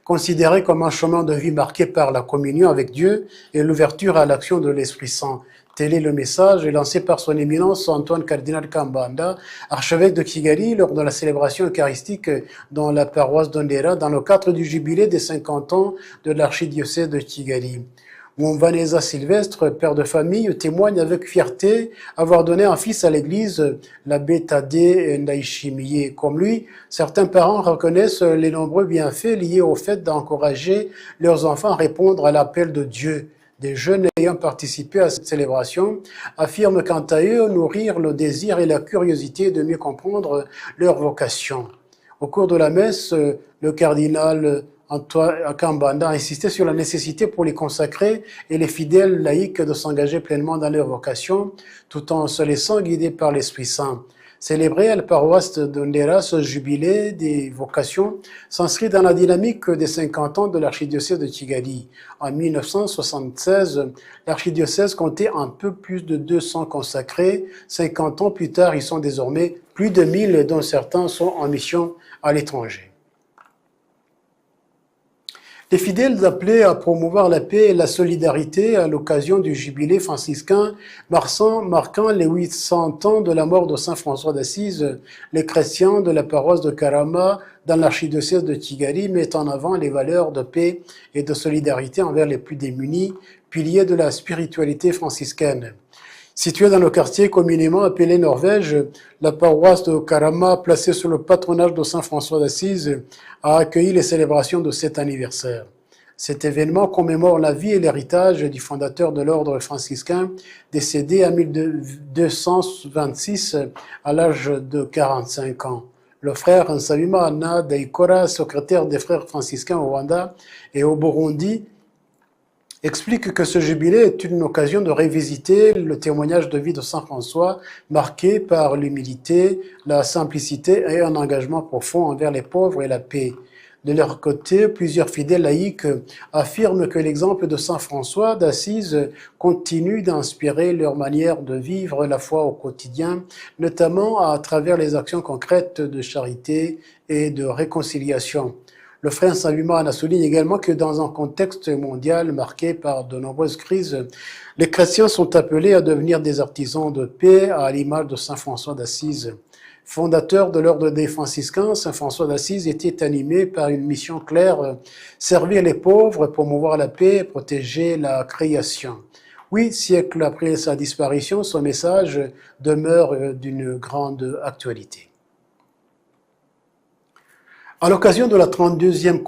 considérée comme un chemin de vie marqué par la communion avec Dieu et l'ouverture à l'action de l'Esprit Saint. Tel est le message lancé par son éminence Antoine Cardinal Kambanda, archevêque de Kigali, lors de la célébration eucharistique dans la paroisse d'Ondera, dans le cadre du jubilé des 50 ans de l'archidiocèse de Kigali. Vanessa Sylvestre, père de famille, témoigne avec fierté avoir donné un fils à l'église, l'abbé Tadé Ndaishimiye. Comme lui, certains parents reconnaissent les nombreux bienfaits liés au fait d'encourager leurs enfants à répondre à l'appel de Dieu. Des jeunes ayant participé à cette célébration affirment quant à eux nourrir le désir et la curiosité de mieux comprendre leur vocation. Au cours de la messe, le cardinal Antoine Kambanda a insisté sur la nécessité pour les consacrés et les fidèles laïcs de s'engager pleinement dans leur vocation, tout en se laissant guider par l'Esprit Saint. Célébrer à la paroisse d'Ondera ce jubilé des vocations s'inscrit dans la dynamique des 50 ans de l'archidiocèse de Kigali. En 1976, l'archidiocèse comptait un peu plus de 200 consacrés. 50 ans plus tard, ils sont désormais plus de 1000, dont certains sont en mission à l'étranger. Les fidèles appelés à promouvoir la paix et la solidarité à l'occasion du jubilé franciscain marquant les 800 ans de la mort de Saint François d'Assise, les chrétiens de la paroisse de Karama dans l'archidiocèse de Kigali mettent en avant les valeurs de paix et de solidarité envers les plus démunis, piliers de la spiritualité franciscaine. Située dans le quartier communément appelé Norvège, la paroisse de Karama, placée sous le patronage de Saint François d'Assise, a accueilli les célébrations de cet anniversaire. Cet événement commémore la vie et l'héritage du fondateur de l'ordre franciscain, décédé en 1226 à l'âge de 45 ans. Le frère Nsabimana Daikora, secrétaire des frères franciscains au Rwanda et au Burundi, explique que ce jubilé est une occasion de revisiter le témoignage de vie de Saint François, marqué par l'humilité, la simplicité et un engagement profond envers les pauvres et la paix. De leur côté, plusieurs fidèles laïcs affirment que l'exemple de Saint François d'Assise continue d'inspirer leur manière de vivre la foi au quotidien, notamment à travers les actions concrètes de charité et de réconciliation. Le frère Nsabimana souligne également que dans un contexte mondial marqué par de nombreuses crises, les chrétiens sont appelés à devenir des artisans de paix à l'image de Saint François d'Assise. Fondateur de l'ordre des franciscains, Saint François d'Assise était animé par une mission claire, servir les pauvres, promouvoir la paix et protéger la création. 8 siècles après sa disparition, son message demeure d'une grande actualité. À l'occasion de la 32e